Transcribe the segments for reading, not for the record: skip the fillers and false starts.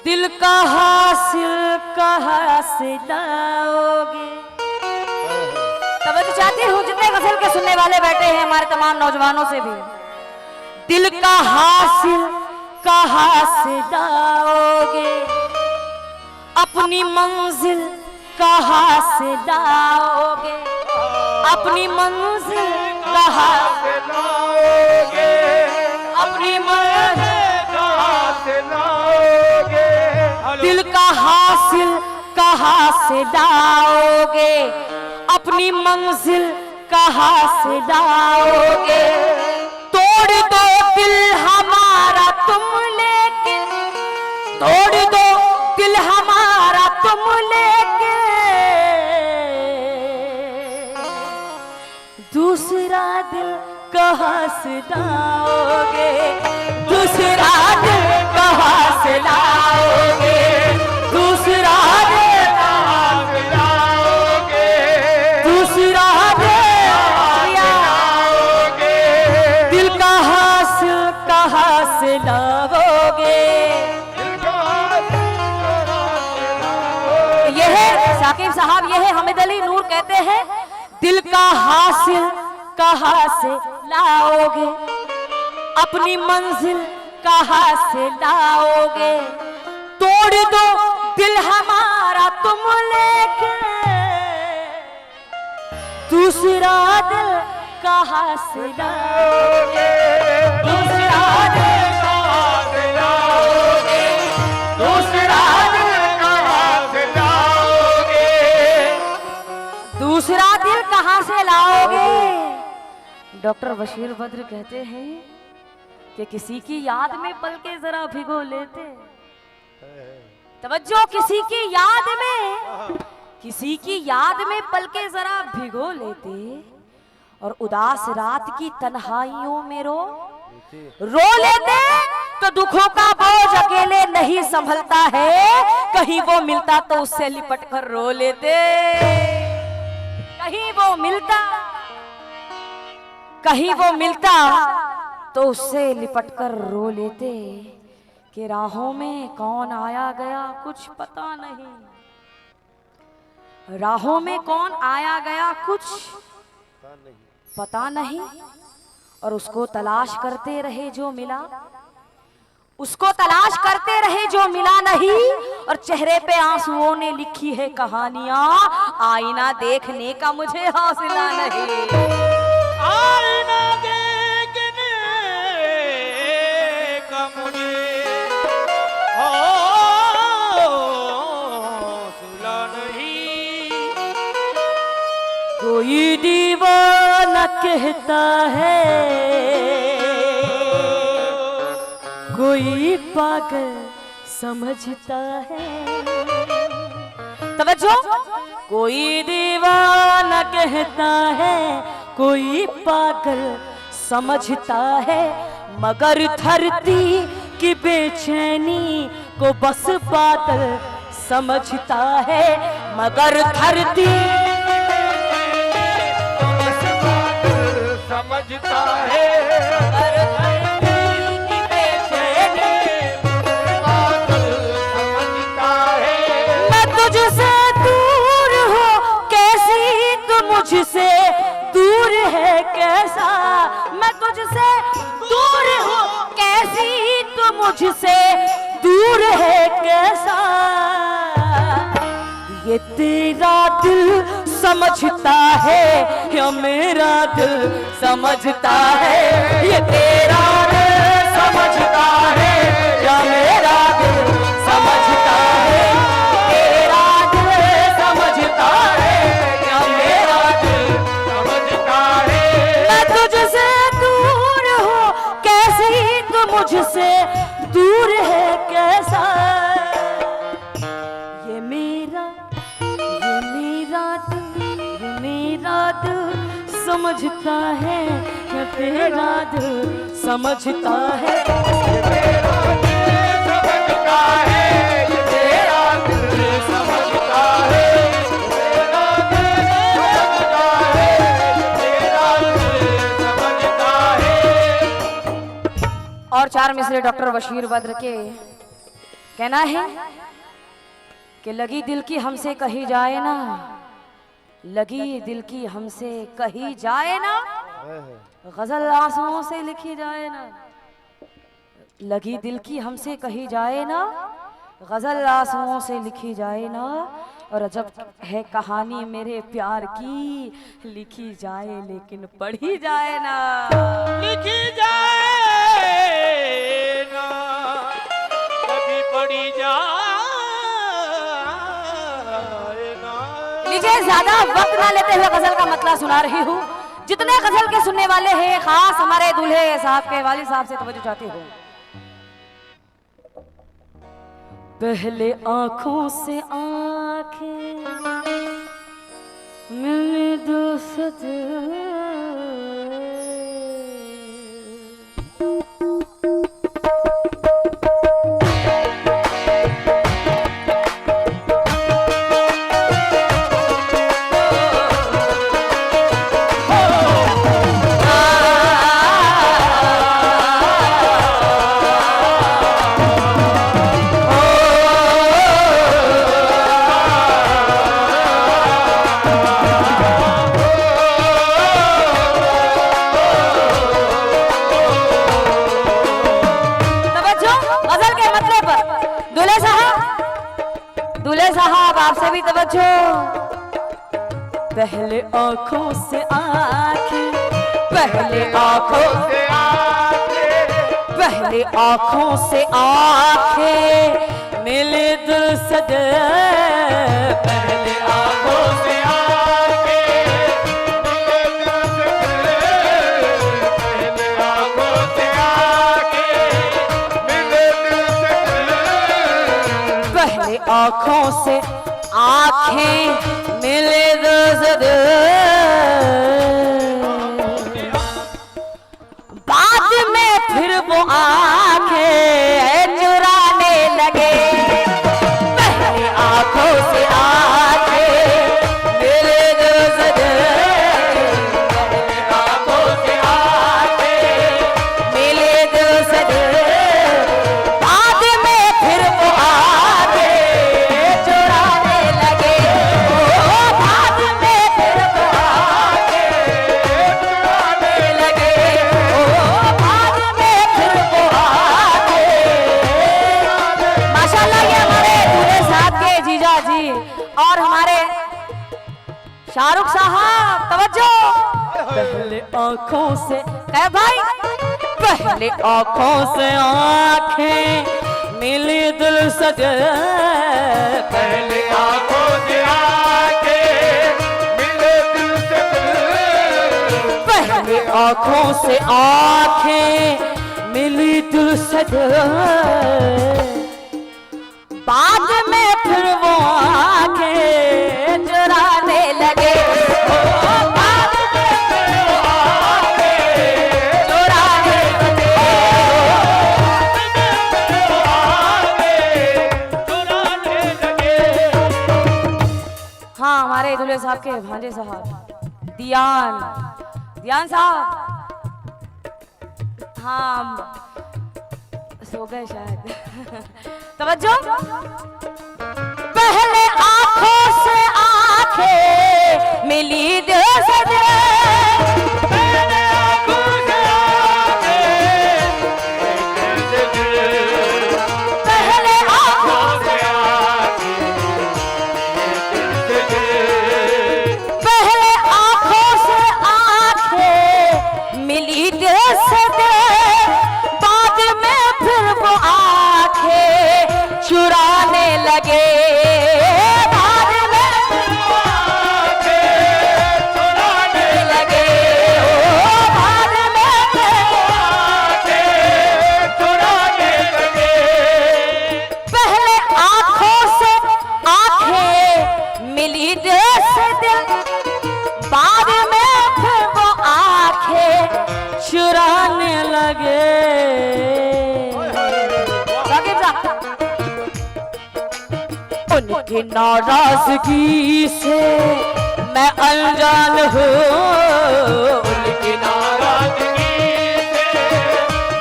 दिल का हासिल कहाँ से लाओगे। तवज्जो चाहती हूँ जितने गजल के सुनने वाले बैठे हैं हमारे तमाम नौजवानों से भी, दिल का हासिल कहाँ से लाओगे, अपनी मंजिल कहाँ से लाओगे, अपनी मंजिल कहाँ से लाओगे, अपनी मंजिल कहाँ से लाओगे, दिल का हासिल कहाँ से लाओगे, अपनी मंजिल कहाँ से लाओगे। तोड़ दो दिल हमारा तुम लेके, तोड़ दो दिल हमारा तुम लेके, दूसरा दिल कहाँ से लाओगे, दूसरा दिल कहाँ से लाओगे, दूसरा दिल कहाँ से लाओगे, दूसरा दिल लाओगे, दिल का हासिल कहाँ से लाओगे। यह है साकिब साहब, यह है हामिद अली नूर कहते हैं, दिल का हासिल कहाँ से लाओगे, अपनी मंजिल कहाँ से लाओगे। तोड़ दो दिल हमारा तुम लेके, दूसरा दिल कहाँ से लाओगे, दूसरा दिल कहाँ से लाओगे, दूसरा दिल कहाँ से लाओगे, दूसरा दिल कहाँ से लाओगे। डॉक्टर बशीर बद्र कहते हैं कि किसी की याद में पल के जरा भिगो लेते, तवज्जो, किसी की याद में, किसी की याद में पल के जरा भिगो लेते, और उदास रात की तन्हाइयों में रो लेते, तो दुखों का बोझ अकेले नहीं संभलता है, कहीं वो मिलता तो उससे लिपट कर रो लेते, कहीं वो मिलता, कहीं वो मिलता तो उससे लिपट कर रो लेते, कि राहों में कौन आया गया कुछ पता नहीं, राहों में कौन आया गया कुछ पता नहीं, और उसको तलाश करते रहे जो मिला, उसको तलाश करते रहे जो मिला नहीं, और चेहरे पे आंसुओं ने लिखी है कहानियां, आईना देखने का मुझे हौसला नहीं, आईना देखने का मुझे हौसला नहीं। कोई दीवाना कहता है, कोई पागल समझता है, तवज्जो, कोई दीवाना कहता है, कोई पागल समझता है, मगर धरती की बेचैनी को बस बादल समझता है, मगर धरती को बस बादल समझता है, मगर धरती की बेचैनी को बादल समझता है। मैं तुझसे दूर हूँ कैसी तू मुझसे दूर है कैसा, मैं तुझसे दूर हूँ कैसी तू मुझसे दूर है कैसा, ये तेरा दिल समझता है या मेरा दिल समझता है, ये तेरा दिल समझता है या मेरा दिल समझता है, तेरा दिल समझता है या मेरा दिल समझता है। मैं तुझसे दूर हूँ कैसी तू मुझसे दूर है कैसा, ये मेरा दिल समझता है या तेरा दिल समझता है, ये मेरा दिल और 4 मिसरे डॉक्टर बशीर बद्र के कहना है कि लगी दिल की हमसे कही जाए ना, लगी दिल की हमसे कही जाए ना, गजल आंसुओं से लिखी जाए ना, लगी दिल की हमसे कही जाए ना, गजल आंसुओं से लिखी जाए ना, और जब है कहानी मेरे प्यार की, लिखी जाए लेकिन पढ़ी जाए ना, लिखी जाए ना, कभी पढ़ी जाए ना। लीजिए, ज्यादा वक्त ना लेते हुए गजल का मतलब सुना रही हूँ। जितने गजल के सुनने वाले हैं, खास हमारे दूल्हे साहब के वालिद साहब से तवज्जो चाहती हूँ। पहले आंखों से आंखें मिलने दो सदा, आपसे भी तवज्जो। पहले आंखों से आंखें, पहले आंखों से आंखें, पहले आंखों से आंखें मिले दिल सदा, पहले आंखों से आंखें मिले दिल सदा, पहले आंखों से आंखें मिले दिल सदा, पहले आंखों से आँखें मिले दर्द, बाद में फिर वो आँखें चुराने लगे, पहले आँखों से आँखें मिले दर्द, पहले आँखों से आँखें मिले दर्द, बाद में फिर वो और हमारे शाहरुख साहब तवज्जो। पहले आंखों से कह भाई, पहले आंखों से आंखें मिली दिल सजे, पहले आंखों से आंखें मिले दिल सजे, पहले आंखों से आंखें मिली दिल सजे, बाद में फिर वो आंखें चुराने लगे, बाद में फिर वो आंखें चुराने लगे, चुराने लगे। हाँ, हमारे दूल्हे साहब के भांजे साहब दियान साहब, हाँ सो गए शायद। तवज्जो। पहले आंखों से आंखें मिली दिल सजे, पहले आंखों से आंखें मिली दिल सजे, पहले आंखों से आंखें मिली दिल सजे, पहले आंखों से आंखें मिली दिल सजे, बाद में फिर वो आंखें चुराने लगे, बाद में फिर वो आंखें चुराने लगे, बाद में फिर वो आंखें चुराने लगे। पहले आंखों से आंखें मिली दिल से दिल, बाद में फिर वो आंखें चुराने लगे। उनकी नाराजगी से मैं अनजान हूँ, उनकी नाराजगी से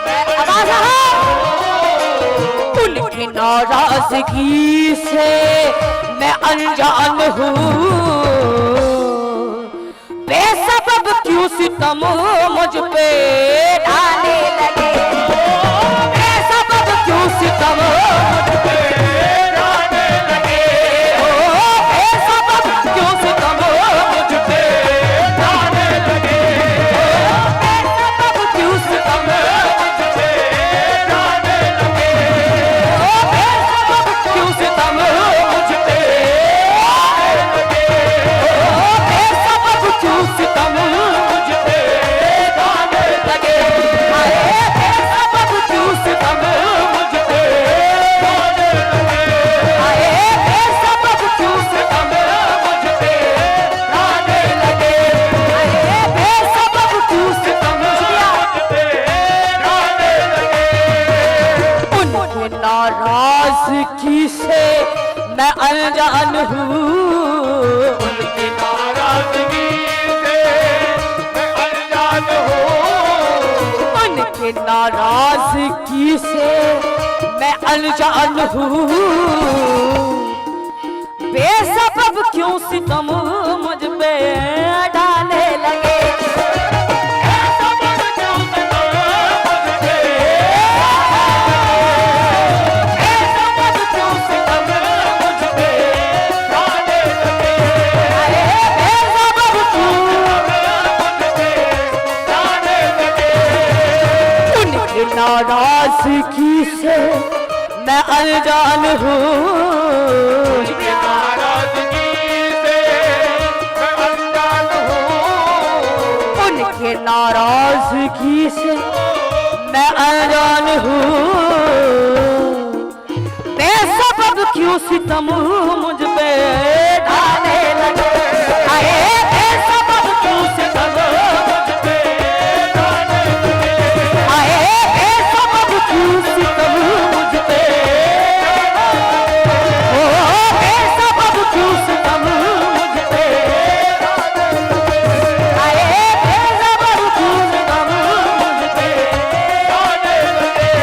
मैं उनकी नाराजगी से मैं अनजान हूँ, बेसबब क्यों सितम मुझ पे डालने लगे, बेसबब क्यों सितम मुझ पे डालने लगे, बेसबब क्यों सितम मुझ पे डालने लगे, बेसबब क्यों सितम मुझ पे डालने लगे, बेसबब क्यों सितम मुझ पे डालने लगे, बेसबब क्यों सितम मुझ पे डालने लगे, बेसबब क्यों सितम मुझ पे डालने लगे, बेसबब क्यों सितम मुझ पे डालने लगे, बेसबब क्यों सितम मुझ पे डालने लगे। उनकी नाराजगी से मैं अनजान हूँ, उनकी नाराजगी से मैं अनजान हूँ, उनकी नाराजगी से मैं अनजान हूँ, बेसबब क्यों सितम मुझ पे डालने लगे, बेसबब क्यों सितम मुझ पे, बेसबब क्यों सितम मुझ पे डालने लगे, बेसबब क्यों, मुझ पे डालने लगे, उनकी नाराजगी से मैं अनजान हूँ, उनकी नाराजगी से मैं अनजान हूँ, उनके नाराजगी से मैं अनजान हूँ, बेसबब क्यों सितम मुझ पे डालने लगे, बेसबब क्यों सितम मुझ पे डालने लगे, बेसबब क्यों सितम मुझ पे, बेसबब क्यों सितम मुझ पे, बेसबब क्यों सितम मुझ पे डालने लगे।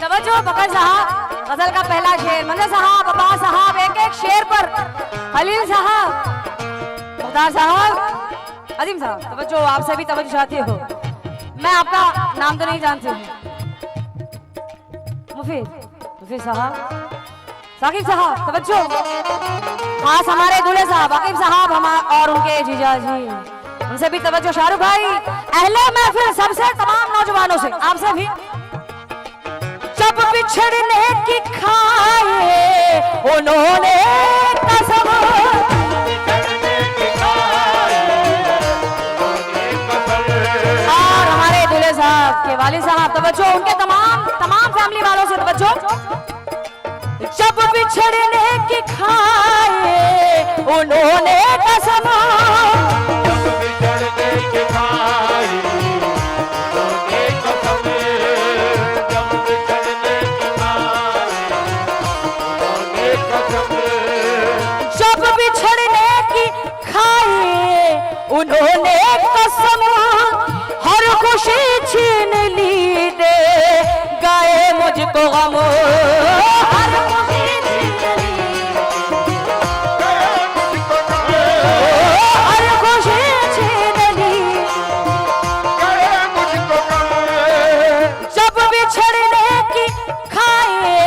तवज्जो बकर साहब, गजल का पहला शेर, मंजर साहब, अब्बास साहब, एक एक शेर पर, खलील साहब, मुख्तार साहब, अजीम साहब, तवज्जो, आप सभी तवज्जो चाहते हो, मैं आपका नाम तो नहीं जानती हूँ, मुफीद साहब, साकिब साहब, तवज्जो, खास हमारे दूल्हे साहब, आकिब साहब, हम और उनके जीजा जी, उनसे भी तवज्जो, शाहरुख भाई, अहले महफिल सबसे, तमाम नौजवानों से, आपसे भी, जब बिछड़ने की खाए उन्होंने कसम, बिछड़ने की खाए उन्होंने कसम, और हमारे दूल्हे साहब के वालिद साहब, तवज्जो, उनके तमाम फैमिली वालों से तवज्जो, जब बिछड़ने की खाए उन्होंने कसम, जब बिछड़ने की खाए उन्होंने कसम, जब बिछड़ने की खाए उन्होंने कसम, जब बिछड़ने की खाए उन्होंने कसम, हर खुशी छीन ली दे गए मुझको गम, हर खुशी छीन ली, हर खुशी छीन ली, मुझको जब बिछड़ने की खाए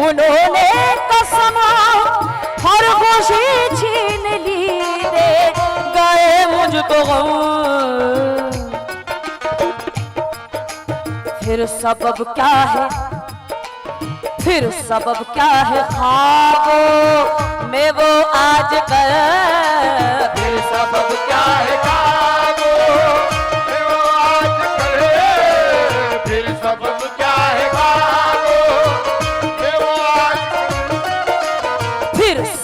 उन्होंने कसम, हर खुशी छीन ली दे गए मुझको गम, फिर सबब क्या है, फिर सबब क्या है ख्वाबों में वो आज कल, फिर सबब क्या है काबू में वो आज करे, फिर सबब क्या है काबू में वो आज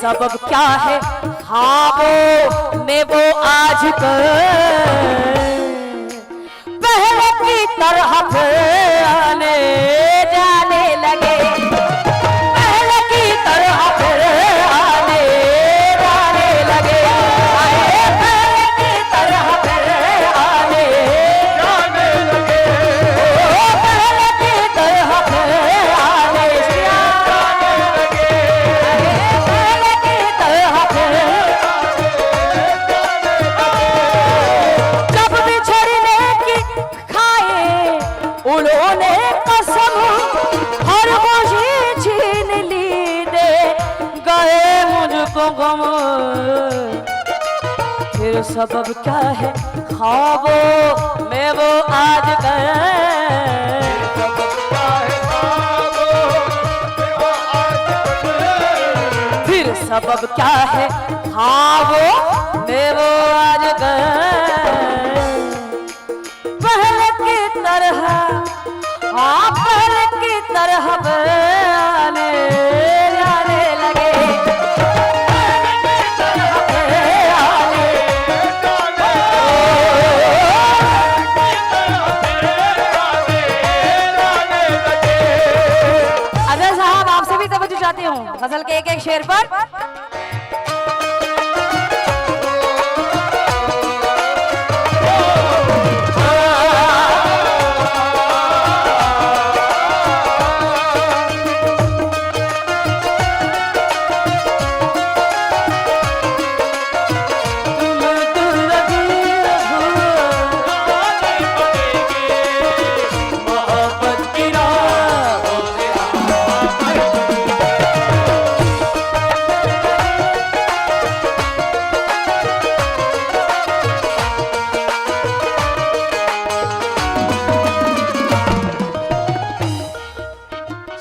सबब क्या है ख्वाबों में वो आज कल पहले की तरह फिर आने जाने लगे, पहले की तरह फिर आने जाने लगे, पहले की तरह फिर आने जाने लगे, पहले की तरह फिर आने जाने लगे, पहले की तरह फिर जब बिछड़ने की खाए उन्होंने कसम हर खुशी छीन ली दे गए मुझको गम, फिर सबब क्या है ख्वाबों में वो आज गए, फिर सबब क्या है ख्वाबों में वो आज गए, पहले की तरह हाँ पहले की तरह आने जाने लगे, अजहर साहब आपसे भी तवज्जो चाहती हूँ गजल के एक एक शेर पर।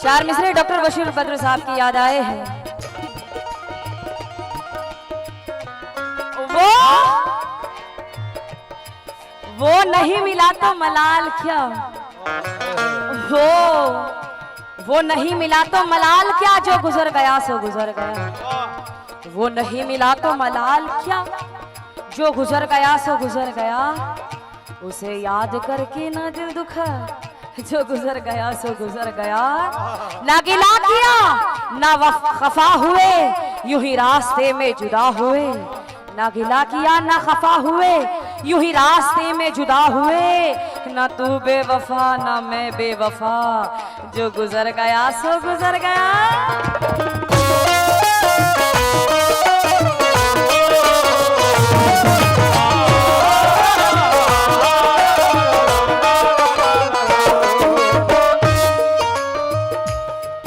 चार मिसरे डॉक्टर बशीर बद्र साहब की याद आए हैं। वो नहीं मिला तो मलाल क्या, वो नहीं मिला तो मलाल क्या, जो गुजर गया सो गुजर गया, वो नहीं मिला तो मलाल क्या, जो गुजर गया सो गुजर गया, उसे याद करके ना दिल दुखा, जो गुजर गया सो गुजर गया, ना गिला किया ना खफा हुए, यूं ही रास्ते में जुदा हुए, ना गिला किया ना खफा हुए, यूं ही रास्ते में जुदा हुए, ना तू बेवफा ना मैं बेवफा, जो गुजर गया सो गुजर गया।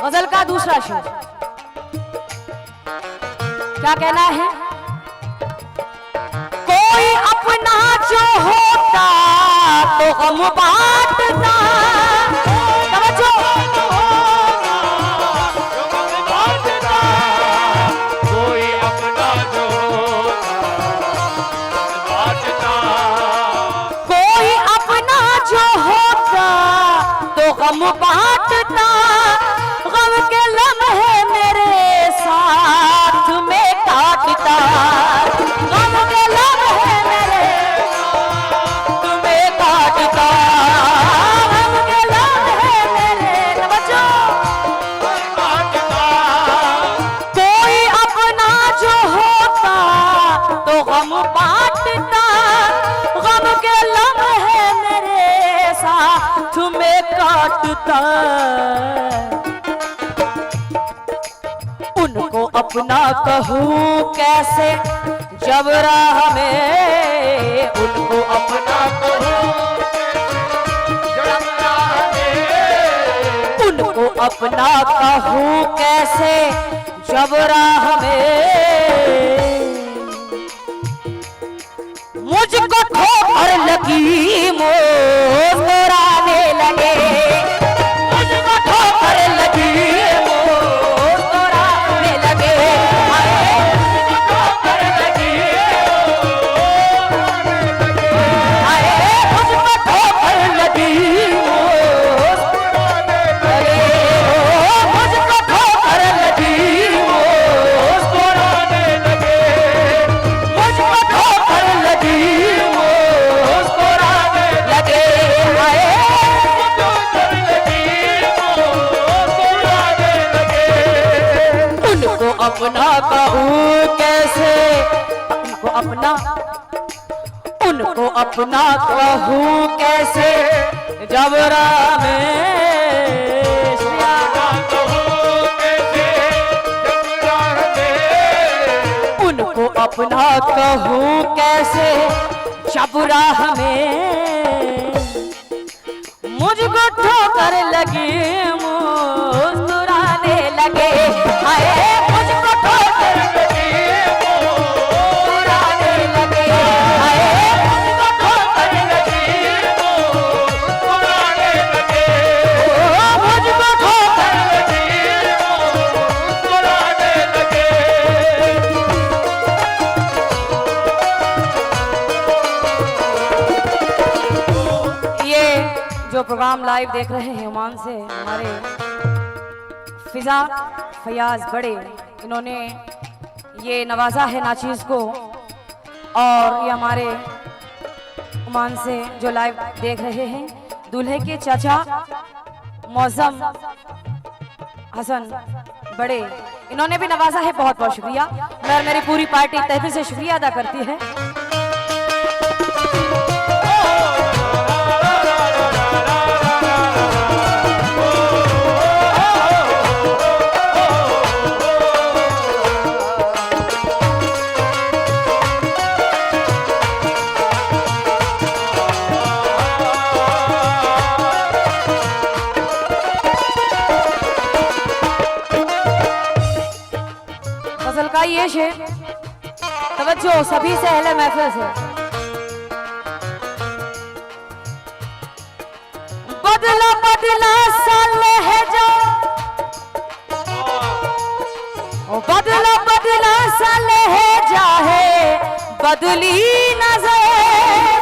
गजल का दूसरा शेर क्या कहना है, कोई अपना जो होता तो गम बांटता, समझो कोई अपना जो बांटता, कोई अपना जो होता तो गम बांटता, गम के लम्हे मेरे साथ में काटता, गम के लम्हे मेरे साथ में काटता, गम के लम्हे मेरे समझो बांटता, कोई अपना जो होता तो गम बांटता, गम के लम्हे मेरे साथ में काटता, उनको अपना कहूँ कैसे जब राह में, उनको अपना कहूँ उनको अपना कहूँ कैसे जब राह में, मुझको ठोकर लगी मुस्कुराने लगे, मुझको ठोकर लगी मुस्कुराने लगे, मुझको ठोकर लगी मुझको ठोकर लगी मुस्कुराने लगे, मुझको ठोकर लगी मुस्कुराने अपना कहूँ कैसे, उनको अपना कहूँ कैसे, जब राह में उनको अपना कहूँ कैसे, जब राह में मुझको ठोकर लगी मुस्कुराने लगे, हाय मुझको ठोकर लगी मुस्कुराने लगे, हाय मुझको ठोकर लगी मुस्कुराने लगे, ओ मुझको ठोकर लगी मुस्कुराने लगे। ये जो प्रोग्राम लाइव देख रहे हैं ओमान से हमारे फिजा फयाज बड़े, इन्होंने ये नवाजा है नाचीज़ को, और ये हमारे ओमान से जो लाइव देख रहे हैं दूल्हे के चाचा मौसम हसन बड़े, इन्होंने भी नवाजा है। बहुत बहुत शुक्रिया। मैं मेरी पूरी पार्टी तहे दिल से शुक्रिया अदा करती है। का ये शेर तवज्जो सभी से अहले महफिल से। बदला बदला सा लहजा, बदला बदला सा लहजा है, बदली नजर,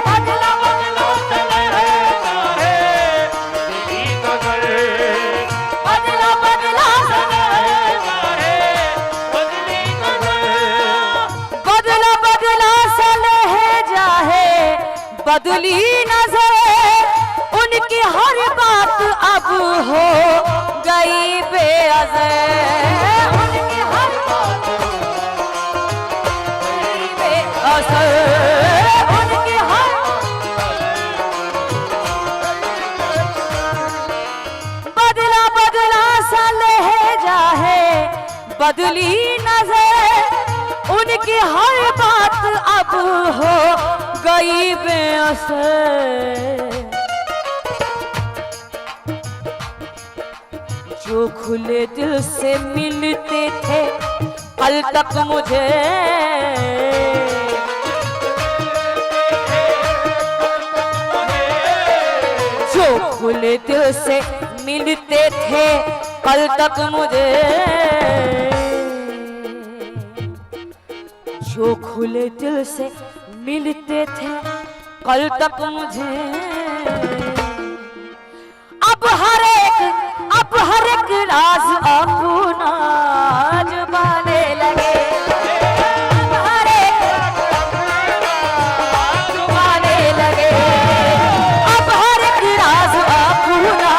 बदला बदला सा लहजा है, बदली नजर, बदला बदला सा लहजा है, बदली नजर, बदला बदला सा लहजा है, बदली नजर, उनकी हर बात अब हो गई बेअज़र, उनकी हर बात गई बेअज़र, उनकी हर बदला बदला सा लहजा है, बदली नजर, उनकी हर बात अब हो गई बेअसर। जो खुले दिल से मिलते थे कल तक मुझे, जो खुले दिल से मिलते थे कल तक मुझे, जो खुले दिल से मिलते थे कल तक मुझे, अब हर एक राज अपना जुबाने लगे, अब हर एक जुबाने लगे, अब हर एक राज अपना,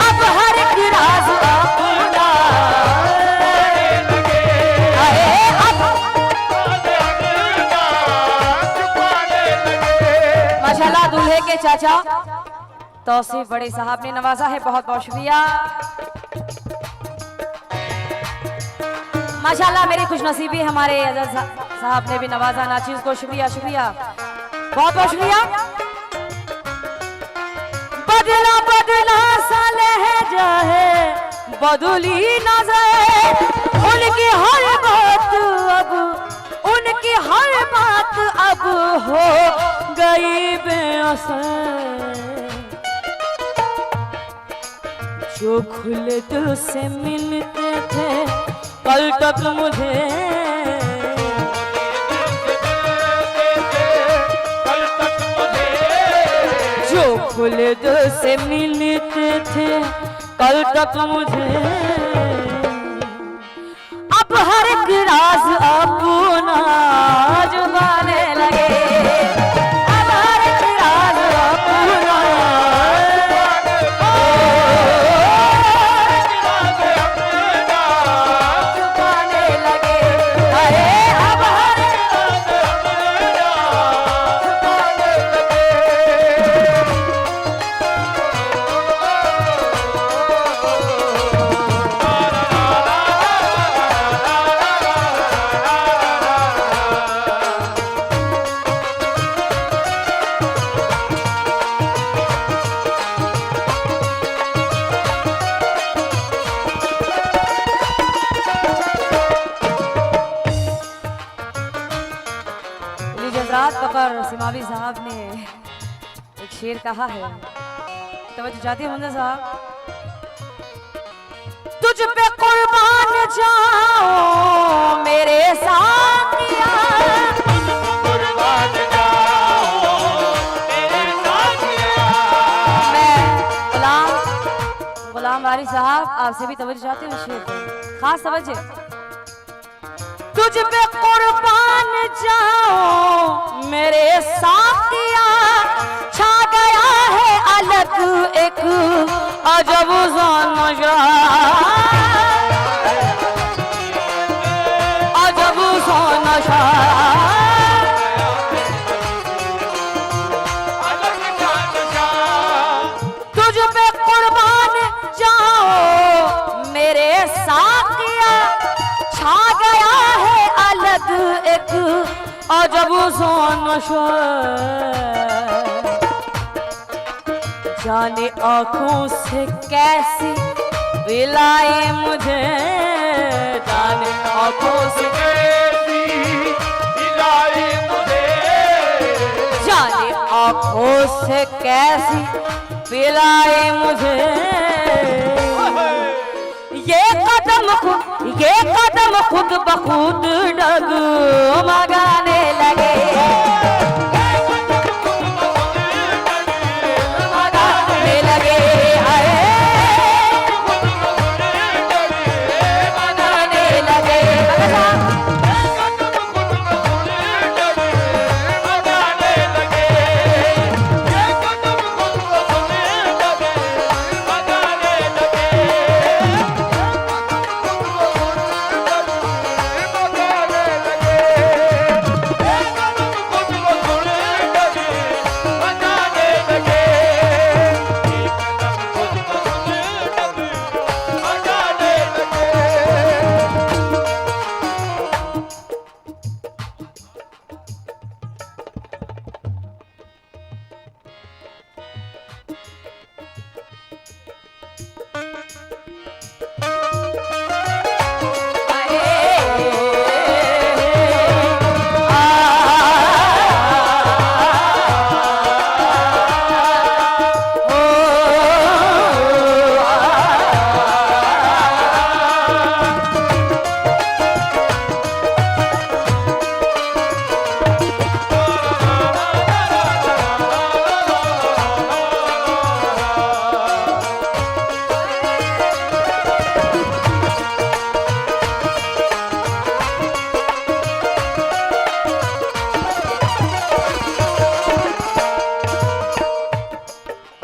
अब हर एक राज अपना, माशाल्लाह दूल्हे के चाचा तौसीफ बड़े साहब ने नवाजा है, बहुत बहुत शुक्रिया। माशाल्लाह मेरी खुशनसीबी हमारे अजद साहब ने भी नवाजा नाचीज़ को, शुक्रिया शुक्रिया, बहुत बहुत शुक्रिया। बदला बदला सा लहजा है, बदली नजर, उनकी हर बात अब, उनकी हर बात अब हो गई बेअसर, जो खुले दिल से मिलते थे कल तक मुझे, जो खुले दिल से मिलते थे कल तक मुझे, अब हर एक राज अपना जुबाने लगे, अब हर एक राज अपना, पर सिमावी साहब ने एक शेर कहा है, तवज्जो चाहती है मुंजा साहब। तुझ पे कुर्बान जाओ मेरे साथिया, कुर्बान जाओ मेरे साथिया। मैं गुलाम वारिस साहब आपसे भी तवज्जो चाहती हूँ शेर पे, खास तवज्जो। तुझ पे कुर्बान जाओ मेरे साथिया, छा गया है अलग एक अजब सा नशा, अजब सा नशा। तुझ पे कुर्बान जाओ मेरे साथिया, छा गया है अलग एक अजब सा नशा। जाने आंखों से कैसी पिलाए मुझे, जाने आंखों से कैसी हिलाई मुझे, जाने आंखों से कैसी पिलाए मुझे। ये कदम खुद बखुद डगमगाने लगे, डगमगाने लगे, डगमगाने लगे।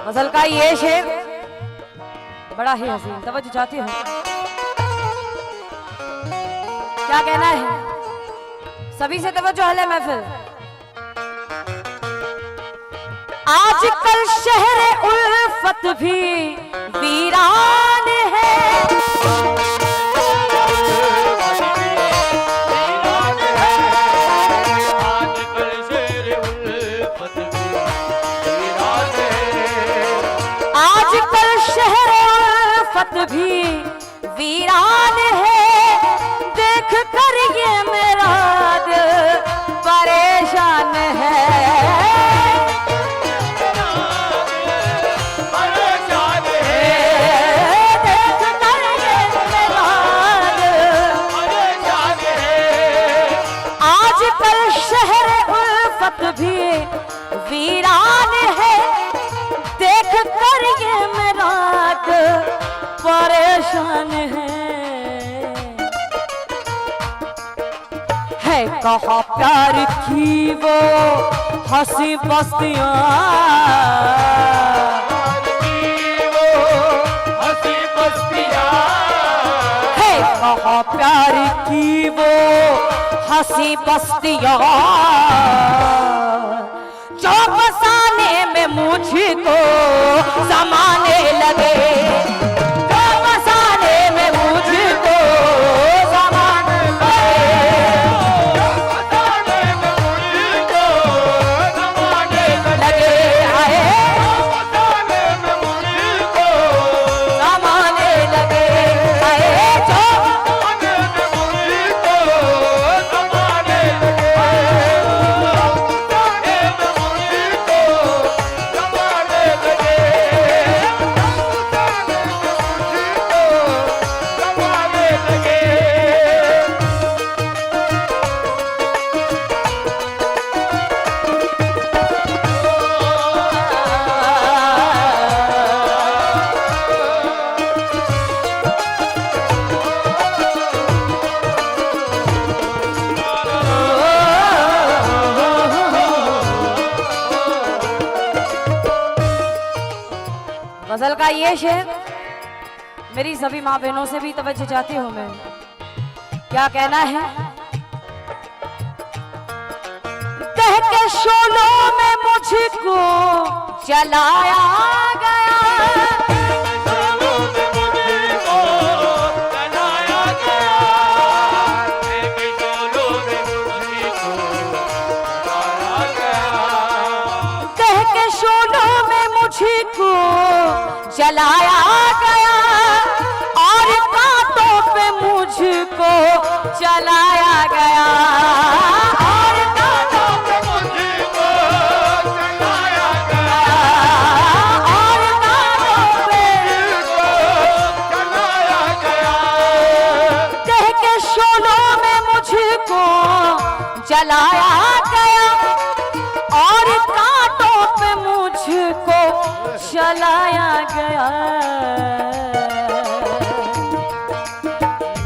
गजल का ये शेर बड़ा ही हसीन, तवज्जो चाहती हूँ। क्या कहना है सभी से, तवज्जो हले महफिल। आजकल शहर उल्फत भी वीरान है, आजकल शहर उल्फत भी वीरान है। देख कर ये मेरा दिल परेशान है, देख कर ये मेरा दिल परेशान है। आजकल शहर उल्फत भी वीरान है, देख कर ये मेरा दिल परेशान है कहाँ प्यार की वो हंसी बस्तियाँ, है कहाँ प्यार की वो हंसी बस्तियाँ, जो बसाने में मुझको समाने लगे, जो बसाने में मुझको समाने लगे, समाने लगे, जो का ये शेर मेरी सभी माँ बहनों से भी तवज्जो चाहती हूँ मैं। क्या कहना है? कह के शोलों में मुझको जलाया गया, कह के शोलों में मुझको जलाया गया और कांटों पे मुझको चलाया गया, और कांटों पे मुझको चलाया गया, और कांटों पे मुझको चलाया गया। कह के शोलों में मुझको जलाया गया और कांटों पे मुझको चलाया गया।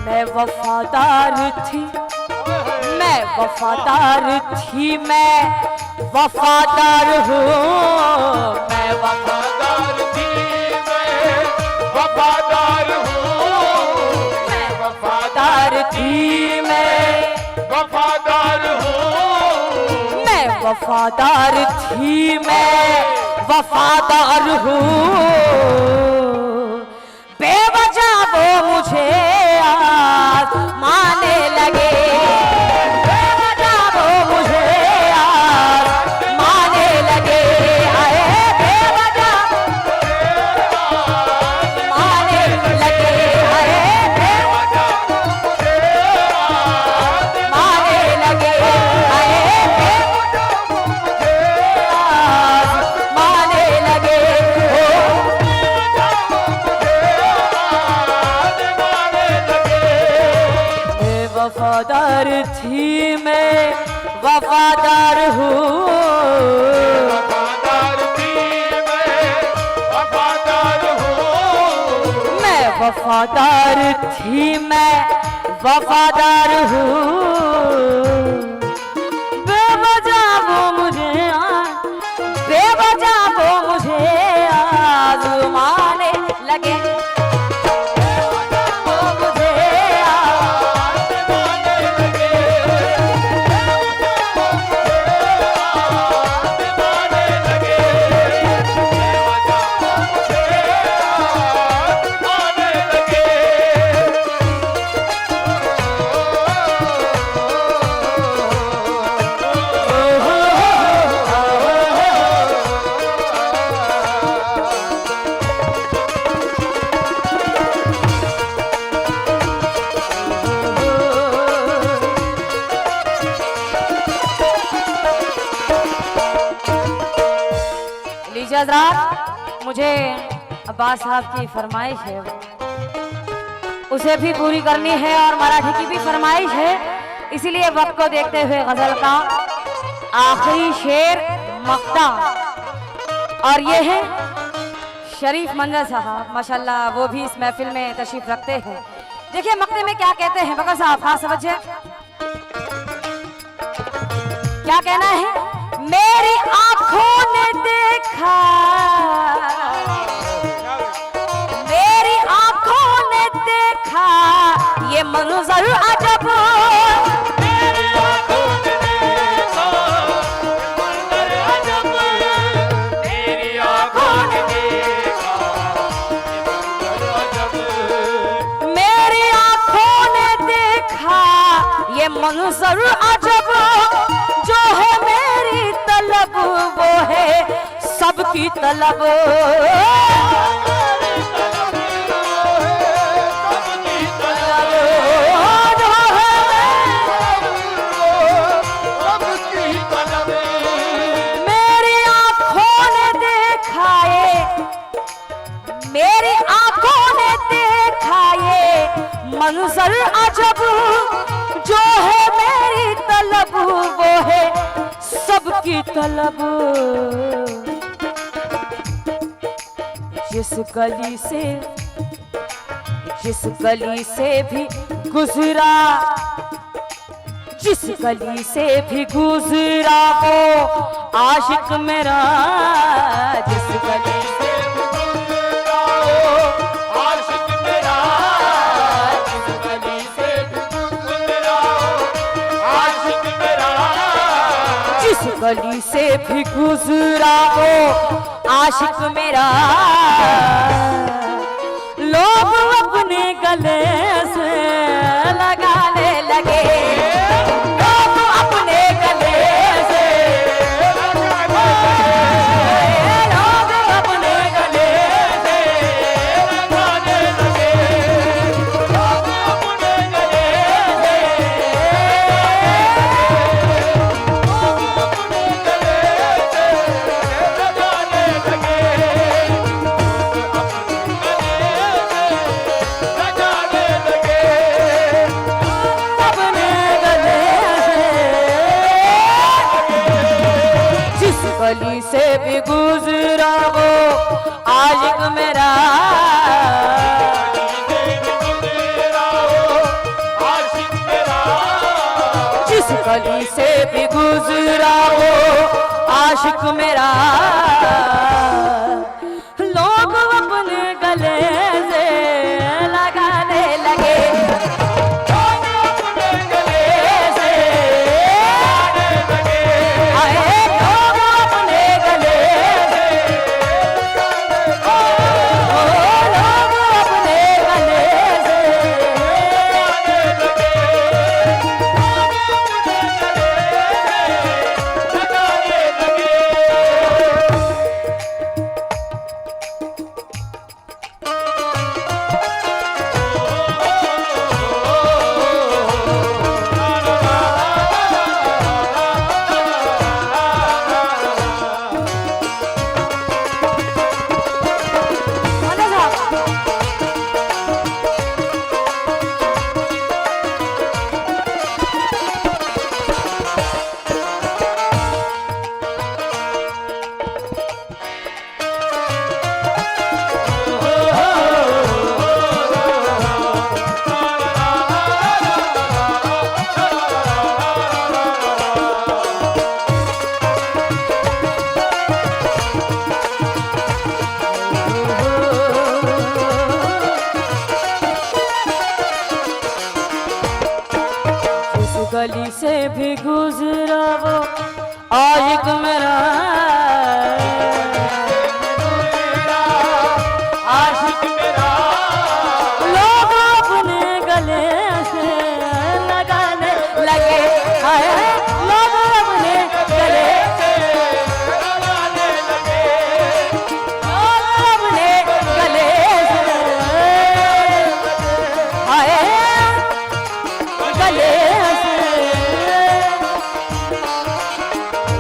मैं वफादार थी, मैं वफादार थी, मैं वफादार हूँ, मैं वफादार थी, मैं वफादार हूँ, मैं वफादार थी, मैं वफादार हूँ, मैं वफादार थी, मैं वफादार हूँ। बेवजह वो मुझे आज माने लगे, बेवजह वो मुझे आज माने लगे, आए बेवजह माने लगे, आए बेवजह माने लगे, आए बेवजह माने लगे, वफादार थी, मैं वफादार हूँ, वफादार थी, मैं वफादार हूँ, मैं वफादार थी, मैं वफादार हूँ। बेवजह वो मुझे बेवजह वो मुझे आज़माने लगे, हज़रात, मुझे अब्बास साहब की फरमाइश है, उसे भी पूरी करनी है और मराठी की भी फरमाइश है, इसीलिए वक्त को देखते हुए गजल का आखिरी शेर मक्ता, और ये है शरीफ मंजर साहब, माशाल्लाह वो भी इस महफिल में तशरीफ रखते हैं। देखिए मक्ते में क्या कहते हैं बकर साहब, खास समझिए क्या कहना है। मेरी आंखों ने देखा, मेरी आंखों ने देखा ये मंजर अजब, मेरी आंखों ने देखा मंजर अजब, मेरी आंखों ने देखा मंजर अजब, मेरी आंखों ने देखा ये मंजर अजब, जो है मेरी तलब वो है सबकी तलब, मेरी आंखों ने देखा ये, मेरी आंखों ने देखा ये मंजर अजब, जो है मेरी तलब वो है सबकी तलब। जिस गली से भी गुजरा, जिस गली से भी गुजरा वो आशिक मेरा, जिस गली से भी गुजरा गली से भी गुजरा वो आशिक मेरा, लोग अपने गले से लगाने लगे, लोग अपने गले से लोग अपने गले से लगाने लगे, लोग अपने गले से गली से भी गुजरा वो आशिक मेरा, जिस गली से भी गुजरा वो आशिक मेरा, लोग अपने गले से लगाने लगे, लोग अपने गले से आए, गली से भी गुजरा वो आशिक मेरा, आशिक मेरा, लोग अपने गले से लगाने लगे, लोग अपने गले से लगाने लगे, लोग अपने गले से गले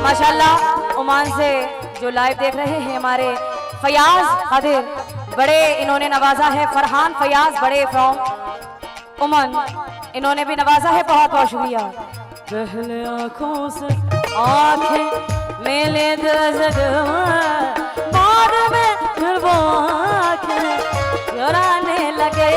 माशाल्लाह। ओमान से जो लाइव देख रहे हैं हमारे फयाज कादिर, बड़े इन्होंने नवाजा है, फरहान फयाज बड़े फ्रॉम ओमान, इन्होंने भी नवाजा है, बहुत बहुत शुक्रिया। पहले आंखों से आंखें मेले बाद में फिर वो आंखें चुराने लगे,